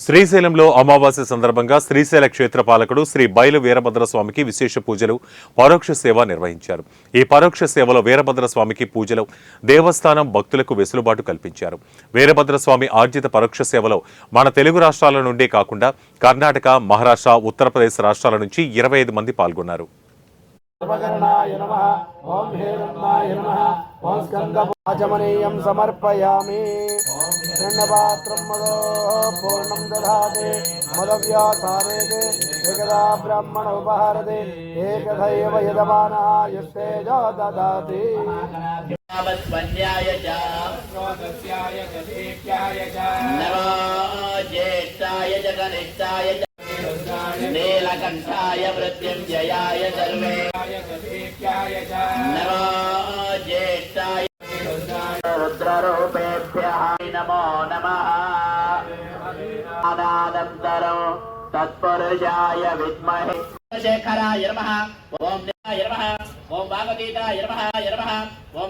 శ్రీశైలంలో అమావాస్య సందర్భంగా శ్రీశైల క్షేత్ర పాలకుడు శ్రీ బయలు వీరభద్రస్వామికి విశేష పూజలు పరోక్ష సేవ నిర్వహించారు. ఈ పరోక్ష సేవలో వీరభద్రస్వామికి పూజలు దేవస్థానం భక్తులకు వెసులుబాటు కల్పించారు. వీరభద్రస్వామి ఆర్జిత పరోక్ష సేవలో మన తెలుగు రాష్ట్రాల నుండే కాకుండా కర్ణాటక, మహారాష్ట్ర, ఉత్తరప్రదేశ్ రాష్ట్రాల నుంచి 25 మంది పాల్గొన్నారు. సమర్పయామి పాత్రం పూర్ణం దధాతే మదవ్యాసారేతే ఏకదా బ్రాహ్మణ ఉపహారతే ఏకదైవ యజమానః యస్తేజో దదాతి. నమస్వన్యాయ చ స్రోతస్యాయ గదేభ్యాయ చ నమో జ్యేష్ఠాయ చ కనిష్ఠాయ చ నీలకంఠాయ మృత్యుంజయాయ సర్వేయ గదేభ్యాయ చ నమో జ్యేష్ఠాయ రుద్రరూపేభ్యః నమో నమః. అనంతరం తత్పురుషాయ విద్మహే శేఖరాయ నమః. ఓం నిత్యాయ నమః. ఓం భాగవతాయ నమః. ఓం